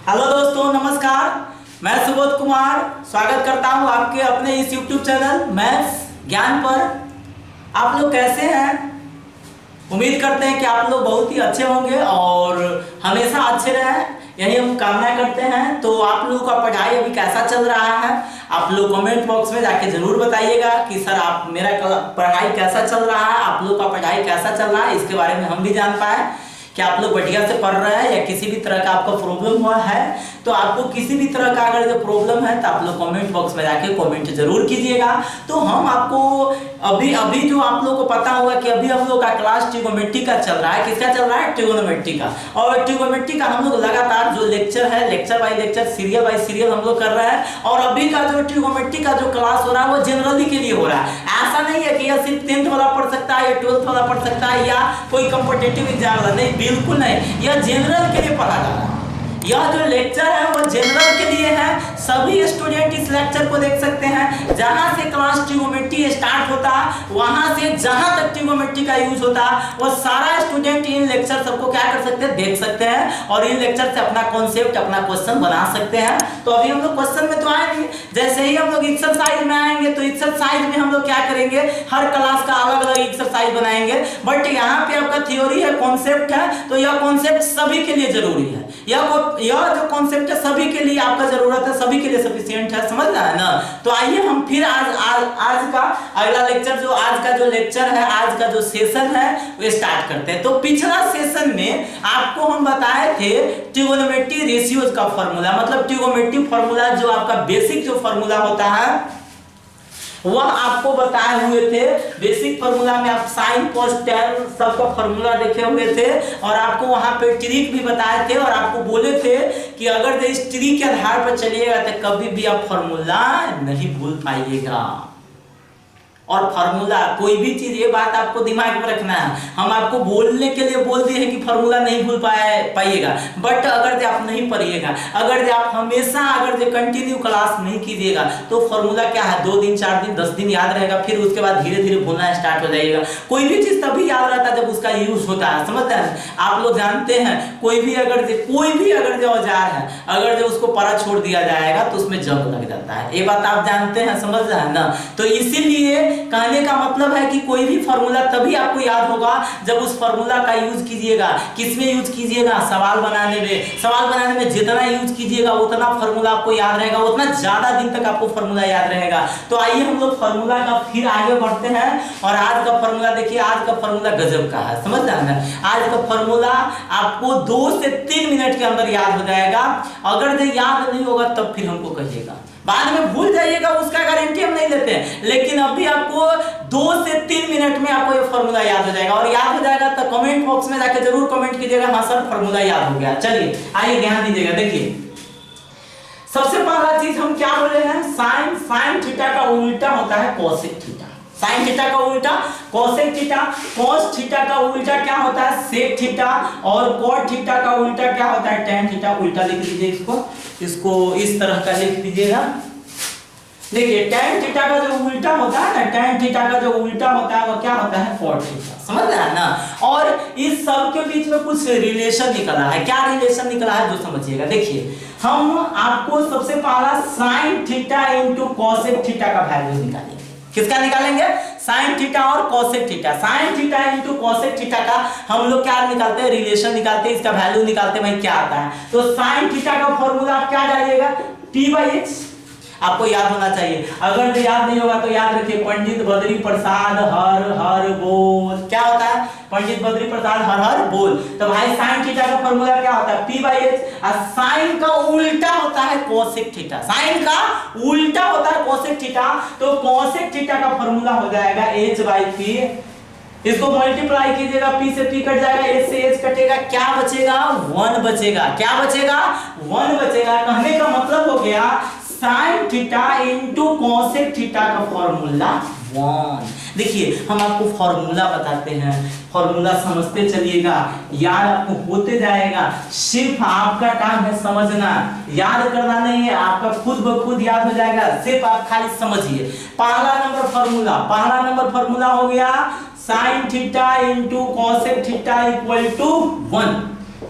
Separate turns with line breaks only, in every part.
Hello दोस्तों, नमस्कार। मैं सुबोध कुमार स्वागत करता हूं आपके अपने इस YouTube चैनल मैथ्स ज्ञान पर। आप लोग कैसे हैं? उम्मीद करते हैं कि आप लोग बहुत ही अच्छे होंगे और हमेशा अच्छे रहें, यही हम कामना करते हैं। तो आप लोगों का पढ़ाई अभी कैसा चल रहा है? आप लोग कमेंट बॉक्स में जाके जरूर बताइएगा कि सर आप मेरा पढ़ाई कैसा चल रहा है, आप लोग का पढ़ाई कैसा चल रहा है, इसके बारे में हम भी जान पाए कि आप लोग बढ़िया से पढ़ रहे हैं या किसी भी तरह का आपका प्रॉब्लम हुआ है। तो आपको किसी भी तरह का अगर जो प्रॉब्लम है तो आप लोग कमेंट बॉक्स में जाके कमेंट जरूर कीजिएगा। तो हम आपको अभी जो आप लोगों को पता होगा कि अभी हम लोग का क्लास ट्रिगोनोमेट्री का चल रहा है। किसका चल रहा है? ट्रिगोनोमेट्री का। और ट्रिगोनोमेट्री का हम लोग लगातार जो लेक्चर है, lecture by lecture, serial by serial हम लोग कर रहे हैं। और अभी का जो ट्रिगोनोमेट्री का जो क्लास हो रहा है वो जनरली के लिए हो रहा है। ऐसा नहीं है कि यह सिर्फ 10th वाला पढ़ सकता है या 12th वाला पढ़ सकता है या कोई कॉम्पिटिटिव एग्जाम वाला, नहीं, बिल्कुल नहीं। यह जनरल के लिए पढ़ा जा रहा है। यह जो लेक्चर है वो जनरल के लिए है। सभी स्टूडेंट इस लेक्चर को देख सकते हैं। जहां से क्लास ट्रिगोनोमेट्री स्टार्ट होता है, वहां से जहां तक ट्रिगोनोमेट्री का यूज होता है, वो सारा स्टूडेंट इन लेक्चर सबको क्या कर सकते हैं, देख सकते हैं और इन लेक्चर से अपना कॉन्सेप्ट, अपना क्वेश्चन बना सकते हैं। तो अभी हम लोग क्वेश्चन में तो आएंगे, जैसे ही हम लोग एक्सरसाइज में आएंगे तो एक्सरसाइज में हम लोग क्या करेंगे, हर क्लास का अलग अलग एक्सरसाइज बनाएंगे। बट यहाँ पे आपका थ्योरी है, कॉन्सेप्ट है, तो यह कॉन्सेप्ट सभी के लिए जरूरी है। यह जो कॉन्सेप्ट है सभी के लिए आपका जरूरत है, सभी के लिए सफिशिएंट है, समझ रहा है ना। तो आइए हम फिर आज का अगला लेक्चर, जो आज का जो लेक्चर है, आज का जो सेशन है वो स्टार्ट करते हैं। तो पिछला सेशन में आपको हम बताए थे ट्रिगोनोमेट्री रेशियोज का फार्मूला, मतलब ट्रिगोनोमेट्री फार्मूला जो आपका बेसिक जो फार्मूला होता है वह आपको बताए हुए थे। बेसिक फार्मूला में आप साइन कॉस टैन सबका फार्मूला देखे हुए थे और आपको वहां पे ट्रिक भी बताए थे और आपको बोले थे कि अगर इस ट्रिक के आधार पर चलिएगा तो कभी भी आप फार्मूला नहीं भूल पाइएगा। और फार्मूला कोई भी चीज, ये बात आपको दिमाग में रखना है, हम आपको बोलने के लिए बोल दिए हैं कि फार्मूला नहीं भूल पाइएगा, बट अगर आप नहीं पढ़िएगा, अगर आप हमेशा अगर कंटिन्यू क्लास नहीं कीजिएगा तो फार्मूला क्या है, 2 दिन 4 दिन 10 दिन याद रहेगा, फिर उसके बाद धीरे धीरे भूलना स्टार्ट हो जाएगा। कोई भी चीज तभी याद रहता है जब उसका यूज होता है, समझते हैं। आप लोग जानते हैं कोई भी अगर जो औजार है, अगर जो उसको परा छोड़ दिया जाएगा तो उसमें जंग लग जाता है, ये बात आप जानते हैं, समझ रहे हैं ना। तो इसीलिए कहने का मतलब है कि कोई भी फार्मूला तभी आपको याद होगा जब उस फार्मूला का यूज कीजिएगा। किसमें यूज कीजिएगा? सवाल बनाने में। सवाल बनाने में जितना यूज कीजिएगा उतना फार्मूला आपको याद रहेगा, उतना ज्यादा दिन तक आपको फार्मूला याद रहेगा। तो आइए हम लोग फार्मूला का फिर आगे बढ़ते हैं और आज का फार्मूला देखिए, आज का फार्मूला गजब का है, समझ रहे हैं। आज का फार्मूला आपको 2 से 3 मिनट के अंदर याद हो जाएगा। अगर जो याद नहीं होगा तब फिर हमको कहिएगा, बाद में भूल जाइएगा, उसका गारंटी हम नहीं लेते हैं, लेकिन अभी आपको 2 से 3 मिनट में आपको ये फार्मूला याद हो जाएगा। और याद हो जाएगा तो कमेंट बॉक्स में जाके जरूर कमेंट कीजिएगा, हाँ सर फार्मूला याद हो गया। चलिए आइए ध्यान दीजिएगा। देखिए सबसे पहला चीज हम क्या बोले हैं, साइन थीटा का उल्टा होता है कोसेक थीटा। साइन थीटा का उल्टा कोसेक थीटा, कोस थीटा का उल्टा क्या होता है, सेक थीटा, और कॉट थीटा का उल्टा क्या होता है, टैन थीटा। उल्टा लिख लीजिए, इसको इस तरह का लिख दीजिएगा। देखिए टैन थीटा का जो उल्टा होता है ना, टैन थीटा का जो उल्टा होता है वो क्या होता है, कॉट थीटा, समझ रहे हैं ना। और इस सब के बीच में कुछ रिलेशन निकला है। क्या रिलेशन निकला है जो समझिएगा। देखिए हम आपको सबसे पहला sign theta into cosec theta का वैल्यू निकालेंगे। किसका निकालेंगे? साइन थीटा और cosec theta. Sign theta into cosec theta का हम लोग क्या निकालते हैं, रिलेशन निकालते हैं, इसका वैल्यू निकालते हैं, भाई क्या आता है। तो साइन थीटा का फॉर्मूला आप क्या डालिएगा, p/x आपको याद होना चाहिए। अगर याद नहीं होगा तो याद रखिए, पंडित बद्री प्रसाद हर हर बोल। क्या होता है, पंडित बद्री प्रसाद हर हर बोल। तो भाई साइन थीटा का फॉर्मूला क्या होता है, p/x। और साइन का उल्टा होता है कोसेक थीटा। साइन का उल्टा होता है कोसेक थीटा, तो कोसेक थीटा का फॉर्मूला हो जाएगा h/p। इसको मल्टीप्लाई कीजिएगा, p से p कट जाएगा, h से h कटेगा, क्या बचेगा, 1 बचेगा। क्या बचेगा, 1 बचेगा। कहने का मतलब हो गया sine theta into cosec theta का फॉर्मूला 1। देखिए हम आपको फॉर्मूला बताते हैं, फॉर्मूला समझते चलिएगा, याद आपको होते जाएगा। सिर्फ आपका काम है समझना, याद करना नहीं है, आपका खुद ब खुद याद हो जाएगा। सिर्फ आप खाली समझिए। पहला नंबर फार्मूला हो गया sine theta into cosec theta equal to 1।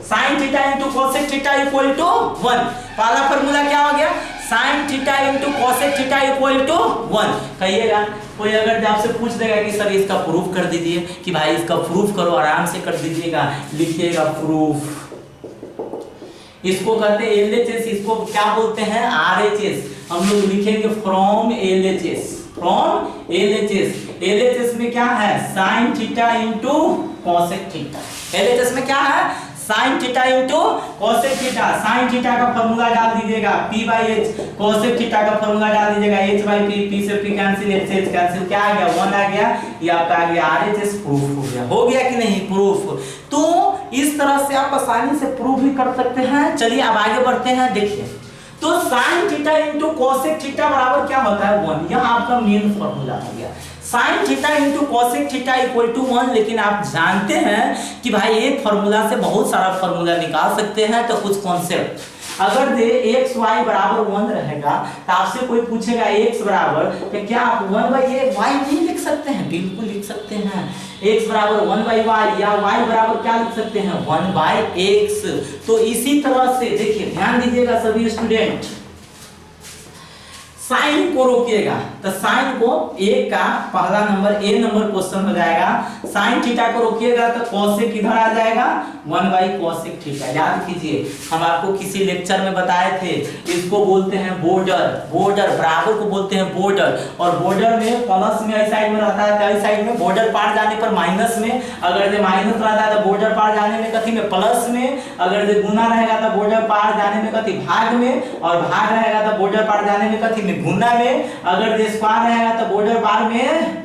Sine theta into cosec theta equal to 1। पहला फॉर्मूला क्या हो गया, sine theta into cosec theta equal to 1। कहिएगा कोई अगर आपसे पूछ देगा कि सर इसका प्रूफ कर दीजिए, कि भाई इसका प्रूफ करो, आराम से कर दीजिएगा, लिखिएगा प्रूफ। इसको कहते हैं एलएचएस, इसको क्या बोलते हैं आरएचएस। हम लोग लिखेंगे from LHS, from LHS. LHS में क्या है, sine theta into cosec theta. LHS में क्या है, sine theta into cosec theta. Sine theta का फॉर्मूला डाल दीजिएगा p by H, cosec theta का फॉर्मूला डाल दीजिएगा h बाई p, p से p कैंसिल, h से h कैंसिल, क्या आ गया 1 आ गया, ये आपका आ गया आरएचएस। प्रूफ हो गया कि नहीं प्रूफ। तो इस तरह से आप आसानी से प्रूफ भी कर सकते हैं। चलिए अब आगे बढ़ते हैं। देखिए तो sine theta into cosec theta बराबर क्या होता है 1, यह आपका मेन फॉर्मूला हो गया। Sine theta into cosec theta equal to 1। लेकिन आप जानते हैं कि भाई एक फॉर्मूला से बहुत सारा फॉर्मूला निकाल सकते हैं। तो कुछ कॉन्सेप्ट, अगर दे x y बराबर 1 रहेगा तो आपसे कोई पूछेगा x बराबर, तो क्या आप 1 बाई y नहीं लिख सकते हैं? बिल्कुल लिख सकते हैं। x बराबर 1 बाई y या y बराबर क्या लिख सकते हैं 1 बाई x। तो इसी तरह से देखिए, ध्यान दीजिएगा सभी स्टूडेंट, साइन को रोकिएगा तो साइन को एक का पहला नंबर ए नंबर क्वेश्चन हो जाएगा। साइन थीटा को रोकिएगा तो कोसेक किधर आ जाएगा 1 बाई कोसेक थीटा। याद कीजिए हम आपको किसी लेक्चर में बताए थे, इसको बोलते हैं बॉर्डर। बॉर्डर बराबर को बोलते हैं बॉर्डर, और बॉर्डर में प्लस में इस साइड में रहता है, इस साइड में बॉर्डर पार जाने पर माइनस में, अगर माइनस रहता है तो बॉर्डर पार जाने में कथी में प्लस में, अगर गुना रहेगा तो बॉर्डर पार जाने में कथी भाग में, और भाग रहेगा तो बॉर्डर पार जाने में कथी में गुना में, अगर दे स्क्वायर रहेगा तो बॉर्डर पार में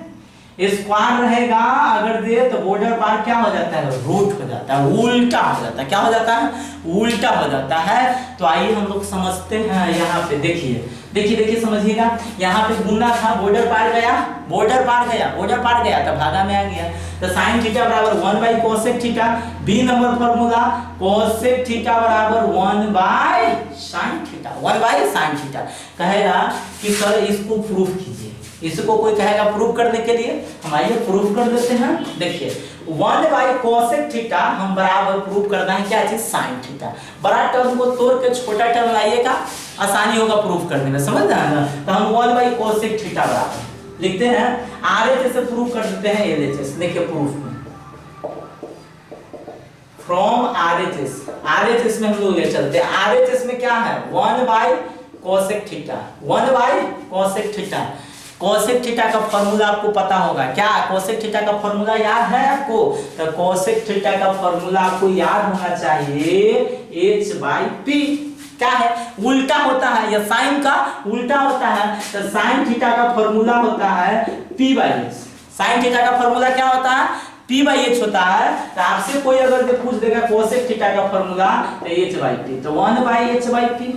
स्क्वायर रहेगा, अगर दे तो बॉर्डर पार क्या हो जाता है रूट हो जाता है, उल्टा हो जाता है। क्या हो जाता है? उल्टा हो जाता है। तो आइए हम लोग समझते हैं। यहाँ पे देखिए समझिएगा, यहाँ पे गुना था, बॉर्डर पार गया, बॉर्डर पार गया तो भागा में आ गया। तो साइन थीटा बराबर 1 by cosec theta. B number formula cosec theta बराबर 1 by sine theta, 1 by sine theta. कहेगा कि सर इसको प्रूफ कीजिए, इसको कोई कहेगा प्रूफ करने के लिए, हम आइए प्रूफ कर देते हैं। देखिए 1 बाई कोसेक थीटा हम बराबर प्रूफ करना है क्या चीज साइन थीटा। बड़ा टर्म को तोड़ के छोटा टर्म लाइएगा, आसानी होगा प्रूफ करने में, समझ रहे हैं ना। तो हम 1 बाई कोसेक थीटा बराबर लिखते हैं, आरएचएस से प्रूफ कर देते हैं एलएचएस। देखिए प्रूफ में फ्रॉम आरएचएस में हम लोग ले चलते हैं। आरएचएस में क्या है 1 by cosec theta, 1 by cosec theta. Cosec theta का फॉर्मूला आपको पता होगा क्या? कोसेक थीटा का फॉर्मूला याद है आपको? तो कोसेक थीटा का फॉर्मूला आपको याद होना चाहिए h बाई p। क्या है? उल्टा होता है, या साइन का उल्टा होता है। तो साइन थीटा का फॉर्मूला होता है p by h। Sine theta का फॉर्मूला क्या होता है? p बाई h होता है। तो आपसे कोई अगर पूछ देगा कोसेक थीटा का फॉर्मूला तो h बाई p, तो 1 बाई h बाई p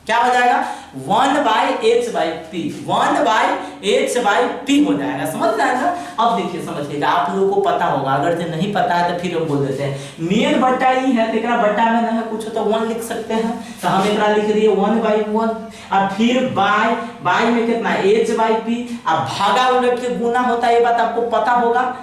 क्या हो जाएगा 1 by h by p, 1 by h by p हो जाएगा। समझ रहे हैं ना? अब देखिए समझिएगा, आप लोगों को पता होगा, अगर जो नहीं पता है तो फिर हम बोल देते हैं मेन बट्टा ही है, तो बट्टा में ना है कुछ तो 1 लिख सकते हैं। तो हम एकरा लिख दिए 1 बाई 1, अब फिर बाई में कितना h बाई p। अब भागा उलट के गुना होता है, ये बात आपको पता होगा।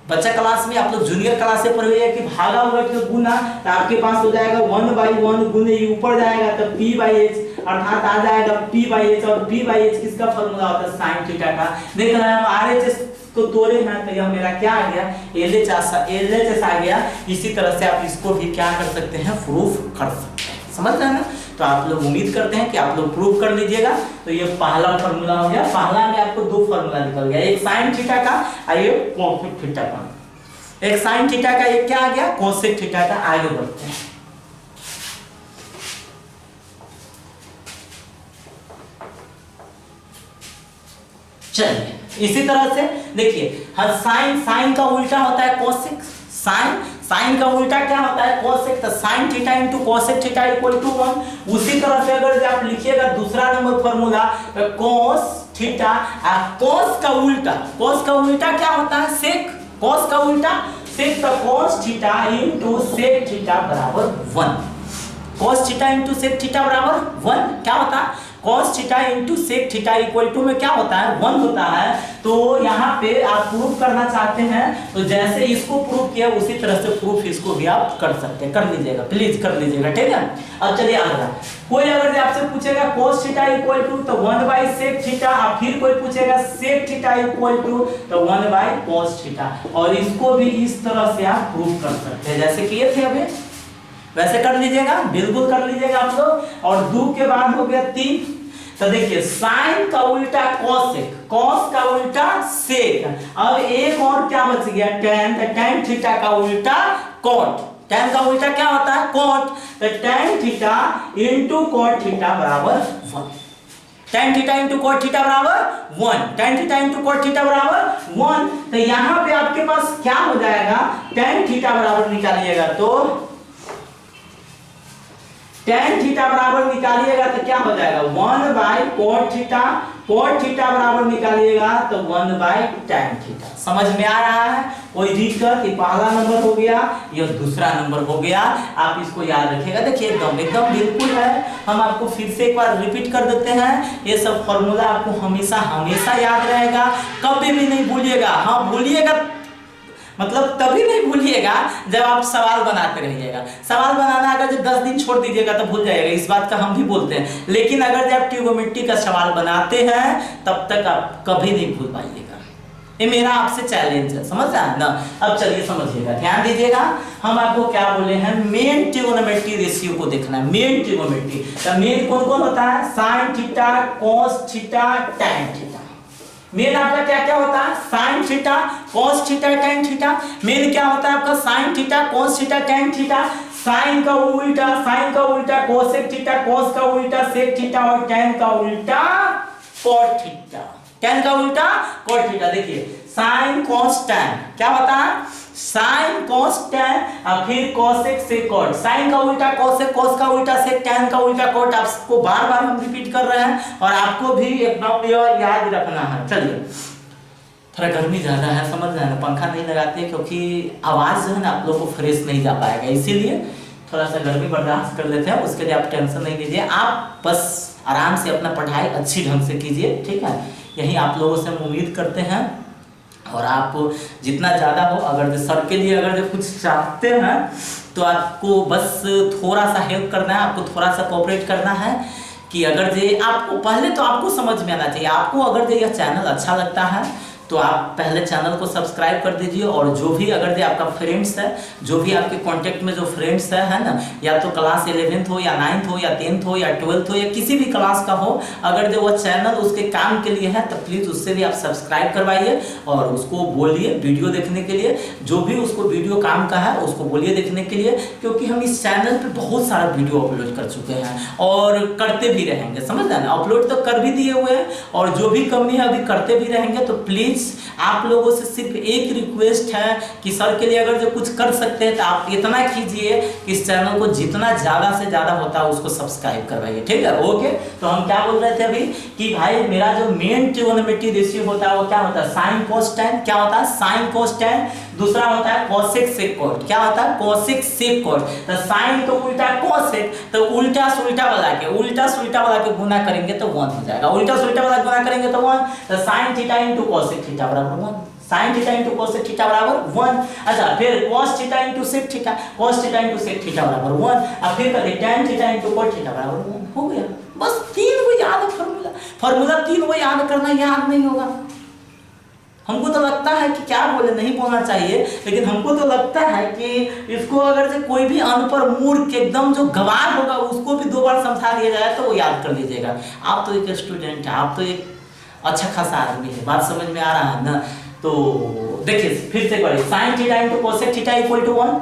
बच्चा क्लास में आप लोग जूनियर क्लास से पढ़े हैं कि भागा उलट के गुना, तो आपके पास हो जाएगा 1 बाई 1 गुने ऊपर जाएगा तो p बाई h, अर्थात आ जाएगा p बाई h। और p बाई h किसका फॉर्मूला होता है? साइन थीटा का। देख रहे हैं हम आरएचएस को तोड़े हैं, तो यह मेरा क्या आ गया एलएचएस आ गया। इसी तरह से आप इसको भी क्या कर सकते हैं प्रूफ कर सकते हैं। समझ रहे हैं ना? तो आप लोग उम्मीद करते हैं कि आप लोग प्रूफ कर लीजिएगा। तो ये पहला फॉर्मूला हो गया। पहला में आपको 2 फॉर्मूला निकल गया, एक साइन थीटा का और एक कोसेक थीटा का। एक साइन थीटा का, एक क्या आ गया कोसेक थीटा का। आगे बढ़ते हैं। चलिए इसी तरह से देखिए, हर साइन का उल्टा होता है कोसेक। साइन का उल्टा क्या होता है कोसेक। तो sine theta into cosec theta equal to 1। उसी तरह से अगर आप लिखिएगा दूसरा number formula cos theta, cos का उल्टा क्या होता है सेक। कोस का उल्टा सेक, तो cos theta into sec theta बराबर 1। Cos theta into sec theta बराबर 1 क्या होता है cos theta into sec theta equal to में क्या होता है 1 होता है। तो यहाँ पे आप प्रूफ करना चाहते हैं तो जैसे इसको प्रूफ किया उसी तरह से प्रूफ इसको भी आप कर सकते हैं, कर लीजिएगा, प्लीज कर लीजिएगा, ठीक है। अब चलिए अगला, कोई अगर आपसे पूछेगा cos थीटा इक्वल टू तो 1 बाई सेक थीटा, और फिर कोई पूछेगा सेक थीटा इक्वल टू तो 1 बाई cos थीटा, और इसको भी इस तरह से आप प्रूफ कर सकते हैं जैसे किए थे अभी, वैसे कर लीजिएगा, बिल्कुल कर लीजिएगा आप लोग। और 2 के बाद हो गया 3, तो देखिए साइन का उल्टा कोसेक, कॉस का उल्टा सेक, अब एक और क्या बच गया tan, तो tan थीटा का उल्टा कॉट, tan का उल्टा क्या होता है कॉट, तो tan theta into cot theta बराबर 1, tan theta into cot theta बराबर 1, tan theta into cot theta बराबर 1। तो यहां पे आपके पास क्या हो जाएगा, tan थीटा बराबर निकालिएगा तो tan थीटा बराबर निकालिएगा तो क्या हो जाएगा 1 by cot theta, cot theta बराबर निकालिएगा तो 1 बाई tan थीटा। समझ में आ रहा है, कोई दिक्कत, ये पहला नंबर हो गया, ये दूसरा नंबर हो गया, आप इसको याद रखिएगा। देखिए एकदम एकदम बिल्कुल है, हम आपको फिर से एक बार रिपीट कर देते हैं, ये सब फॉर्मूला आपको हमेशा हमेशा याद रहेगा, कभी भी नहीं भूलिएगा। हाँ भूलिएगा मतलब तभी नहीं भूलिएगा जब आप सवाल बनाते रहिएगा, सवाल बनाना अगर जो 10 दिन छोड़ दीजिएगा तो भूल जाएगा, इस बात का हम भी बोलते हैं, लेकिन अगर जब ट्रिगोनोमेट्री का सवाल बनाते हैं तब तक आप कभी नहीं भूल पाइएगा, ये मेरा आपसे चैलेंज है, समझ रहे हैं ना। अब चलिए समझिएगा, ध्यान दीजिएगा, हम आपको क्या बोले हैं, मेन ट्रिगोनोमेट्री रेशियो को देखना है, मेन ट्रिगोनोमेट्री। तो मेन कौन कौन होता है, sine theta, cos theta, tan theta. Main आपका क्या क्या होता है, sine theta, cos theta, tan theta. Main क्या होता है आपका, sine theta, cos theta, tan theta. Sine का उल्टा कोसेक थीटा, कॉस का उल्टा सेक थीटा, और टैन का उल्टा कॉट थीटा, टैन का उल्टा कॉट थीटा। देखिए साइन कॉस टैन क्या होता है, साइन कॉस टैन, और फिर कॉसेक सेक कॉट, साइन का उल्टा कॉसेक, कॉस का उल्टा सेक, टैन का उल्टा कॉट। आपको बार बार हम रिपीट कर रहे हैं और आपको भी एकदम याद रखना है। चलिए, थोड़ा गर्मी ज्यादा है, समझ रहे हैं, पंखा नहीं लगाते क्योंकि आवाज जो है ना आप लोगों को फ्रेश नहीं जा पाएगा, इसीलिए थोड़ा सा गर्मी बर्दाश्त कर लेते हैं, उसके लिए आप टेंशन नहीं लीजिए, आप बस आराम से अपना पढ़ाई अच्छी ढंग से कीजिए, ठीक है। यही आप लोगों से हम उम्मीद करते हैं, और आप जितना ज़्यादा हो, अगर सर के लिए अगर जो कुछ चाहते हैं तो आपको बस थोड़ा सा हेल्प करना है, आपको थोड़ा सा कोऑपरेट करना है कि अगर जे आपको पहले तो आपको समझ में आना चाहिए, आपको अगर जे यह चैनल अच्छा लगता है तो आप पहले चैनल को सब्सक्राइब कर दीजिए, और जो भी अगर जो आपका फ्रेंड्स है, जो भी आपके कांटेक्ट में जो फ्रेंड्स है ना, या तो क्लास 11th हो या 9th हो या 10th हो या 12th हो या किसी भी क्लास का हो, अगर जो वो चैनल उसके काम के लिए है तो प्लीज़ उससे भी आप सब्सक्राइब करवाइए, और उसको बोलिए वीडियो देखने के लिए, जो भी उसको वीडियो काम का है उसको बोलिए देखने के लिए, क्योंकि हम इस चैनल पर बहुत सारा वीडियो अपलोड कर चुके हैं और करते भी रहेंगे, समझ रहे हैं ना। अपलोड तो कर भी दिए हुए हैं, और जो भी कमी है अभी करते भी रहेंगे। तो प्लीज़ आप लोगों से सिर्फ एक रिक्वेस्ट है कि सर के लिए अगर जो कुछ कर सकते हैं तो आप इतना कीजिए कि इस चैनल को जितना ज़्यादा से ज़्यादा होता है उसको सब्सक्राइब करवाइए, ठीक है। ओके, तो हम क्या बोल रहे थे अभी कि भाई मेरा जो मेन ट्रिगोनोमेट्री रेशियो होता है वो क्या होता है, साइन कोस टैन। क्या होता है, साइन कोस टैन। दूसरा होता है कोसेक सेक कॉट। क्या होता है, कोसेक सेक कॉट। तो साइन तो उल्टा कोसेक, तो उल्टा से उल्टा वाला के गुना करेंगे तो 1 हो जाएगा, उल्टा से उल्टा वाला गुना करेंगे तो 1। तो sine theta into cosec theta बराबर 1, sine theta into cosec theta बराबर 1। अच्छा, फिर cos theta into sec theta, cos theta into sec theta बराबर 1। अब फिर करते tan theta into cot theta बराबर 1। हो गया, बस 3 वो याद है, फार्मूला 3 वो याद करना, याद नहीं होगा। हमको तो लगता है कि क्या बोले, नहीं बोलना चाहिए, लेकिन हमको तो लगता है कि इसको अगर से कोई भी अनपढ़ मूर्ख एकदम जो गवार होगा उसको भी 2 बार समझा दिया जाए तो वो याद कर लीजिएगा। आप तो एक स्टूडेंट है, आप तो एक अच्छा खासा आदमी है, बात समझ में आ रहा है ना। तो देखिए फिर से करें, sine theta into cosec theta equal to 1,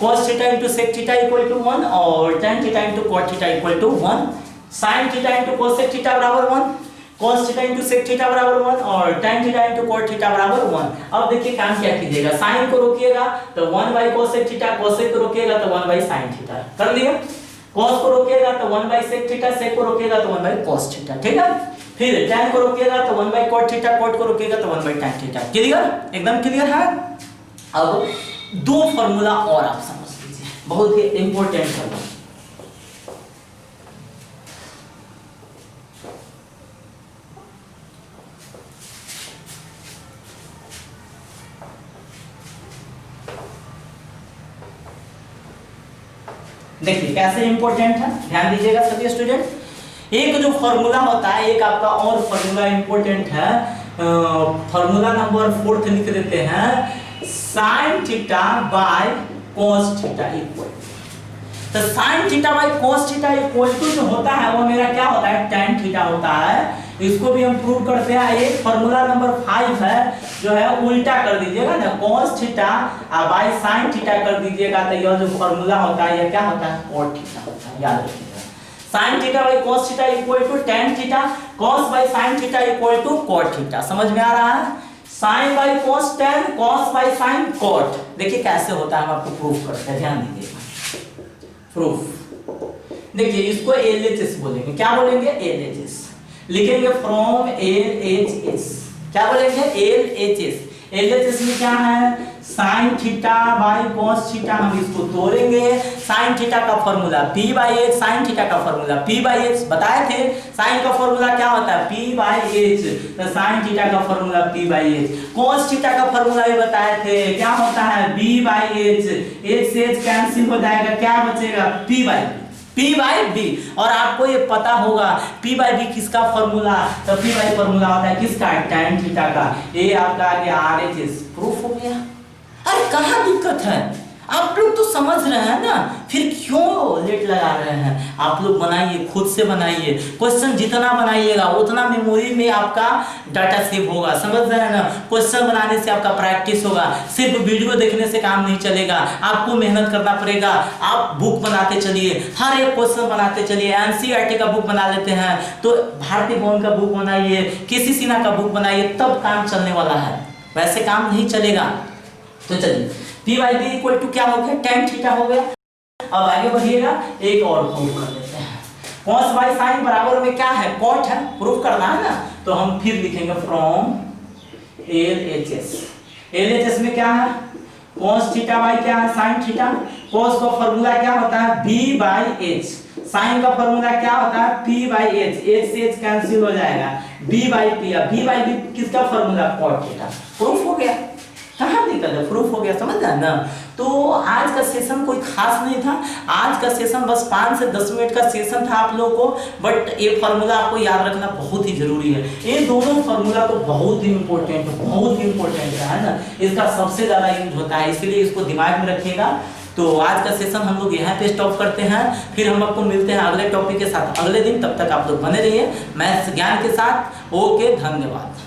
cos theta into sec theta equal to 1, और tan theta into cot theta equal to 1। Sine theta into cosec theta बराबर 1, cos theta into sec theta बराबर 1, और tan theta into cot theta बराबर 1। अब देखिए काम क्या कीजिएगा, साइन को रोकिएगा तो 1 बाई कोसेक थीटा, कोसेक को रोकिएगा तो 1 बाई साइन थीटा, कर लिया। cos को रोकिएगा तो 1 बाई सेक थीटा, सेक को रोकिएगा तो 1 बाई cos थीटा, ठीक है। फिर tan को रोकिएगा तो 1 बाई cot थीटा, cot को रोकिएगा तो 1 बाई tan थीटा। क्लियर, एकदम क्लियर है। अब 2 फार्मूला और आप समझ लीजिए, बहुत ही इंपॉर्टेंट फार्मूला। देखिए कैसे इंपॉर्टेंट है, ध्यान दीजिएगा सभी स्टूडेंट। एक जो फॉर्मूला होता है, एक आपका और फॉर्मूला इंपॉर्टेंट है, फॉर्मूला नंबर 4 लिख देते हैं, sin theta by cos theta equal. तो sin theta by cos theta equal to जो होता है वो मेरा क्या होता है, tan थीटा होता है। इसको भी हम प्रूव करते हैं। एक फॉर्मूला नंबर 5 है जो है उल्टा कर दीजिएगा ना, cos theta by sin theta कर दीजिएगा तो यह जो फॉर्मूला होता है ये क्या होता है, cot थीटा होता है, याद रखिएगा। sin theta by cos theta equal to tan theta, cos by sin theta equal to cot theta. समझ में आ रहा है? sin by cos tan, cos by sin cot। देखिए कैसे होता है, हम आपको प्रूफ करते हैं, ध्यान दीजिएगा। प्रूफ देखिए, इसको LHS बोलेंगे। क्या बोलेंगे? LHS लिखेंगे फ्रॉम LHS। क्या बोलेंगे? LHS। LHS में क्या है, sin theta by cos theta. हम इसको तोड़ेंगे। sin थीटा का formula P by H, sin theta का फॉर्मूला P बाय H बताए थे। sin का फॉर्मूला क्या होता है, P बाय H, तो sin थीटा का formula P by H। cos theta का फॉर्मूला भी बताए थे, क्या होता है, B बाय H। H से H कैंसिल हो जाएगा, क्या बचेगा, P बाय B। और आपको ये पता होगा P बाय B किसका फॉर्मूला, तो P बाय फॉर्मूला होता है किसका, tan थीटा का। ये आपका आ गया RHS। प्रूफ हो गया। अरे कहाँ दिक्कत है, आप लोग तो समझ रहे हैं ना, फिर क्यों लेट लगा रहे हैं। आप लोग बनाइए, खुद से बनाइए। क्वेश्चन जितना बनाइएगा उतना मेमोरी में आपका डाटा सेव होगा। समझ रहे हैं ना, क्वेश्चन बनाने से आपका प्रैक्टिस होगा। सिर्फ वीडियो देखने से काम नहीं चलेगा, आपको मेहनत करना पड़ेगा। आप बुक बनाते चलिए, हर एक क्वेश्चन बनाते चलिए। NCERT का बुक बना लेते हैं तो भारतीय भवन का बुक बनाइए, KC सिन्हा का बुक बनाइए, तब काम चलने वाला है, वैसे काम नहीं चलेगा। तो चलिए P by B equal to क्या हो गया, tan थीटा हो गया। अब आगे बढ़िएगा, एक और प्रूफ कर लेते हैं। cos बाई sin बराबर में क्या है, cot है, प्रूफ करना है ना। तो हम फिर लिखेंगे फ्रॉम LHS। LHS में क्या है, cos थीटा बाई क्या है, sin थीटा। cos का फॉर्मूला क्या होता है, B बाई H। sin का फॉर्मूला क्या होता है, P बाई H। H से H कैंसिल हो जाएगा, B बाई P। अब B बाई B किसका फॉर्मूला, cot थीटा। प्रूफ हो गया। कहाँ दिक्कत है, प्रूफ हो गया, समझ रहे हैं ना। तो आज का सेशन कोई खास नहीं था। आज का सेशन बस 5 से 10 मिनट का सेशन था आप लोगों को, बट ये फार्मूला आपको याद रखना बहुत ही जरूरी है। ये दोनों फार्मूला तो बहुत ही इंपॉर्टेंट है ना, इसका सबसे ज़्यादा यूज होता है, इसलिए इसको दिमाग में रखिएगा। तो आज का सेशन हम लोग यहाँ पे स्टॉप करते हैं, फिर हम आपको मिलते हैं अगले टॉपिक के साथ अगले दिन। तब तक आप लोग बने रहिए मैथ्स ज्ञान के साथ। ओके, धन्यवाद।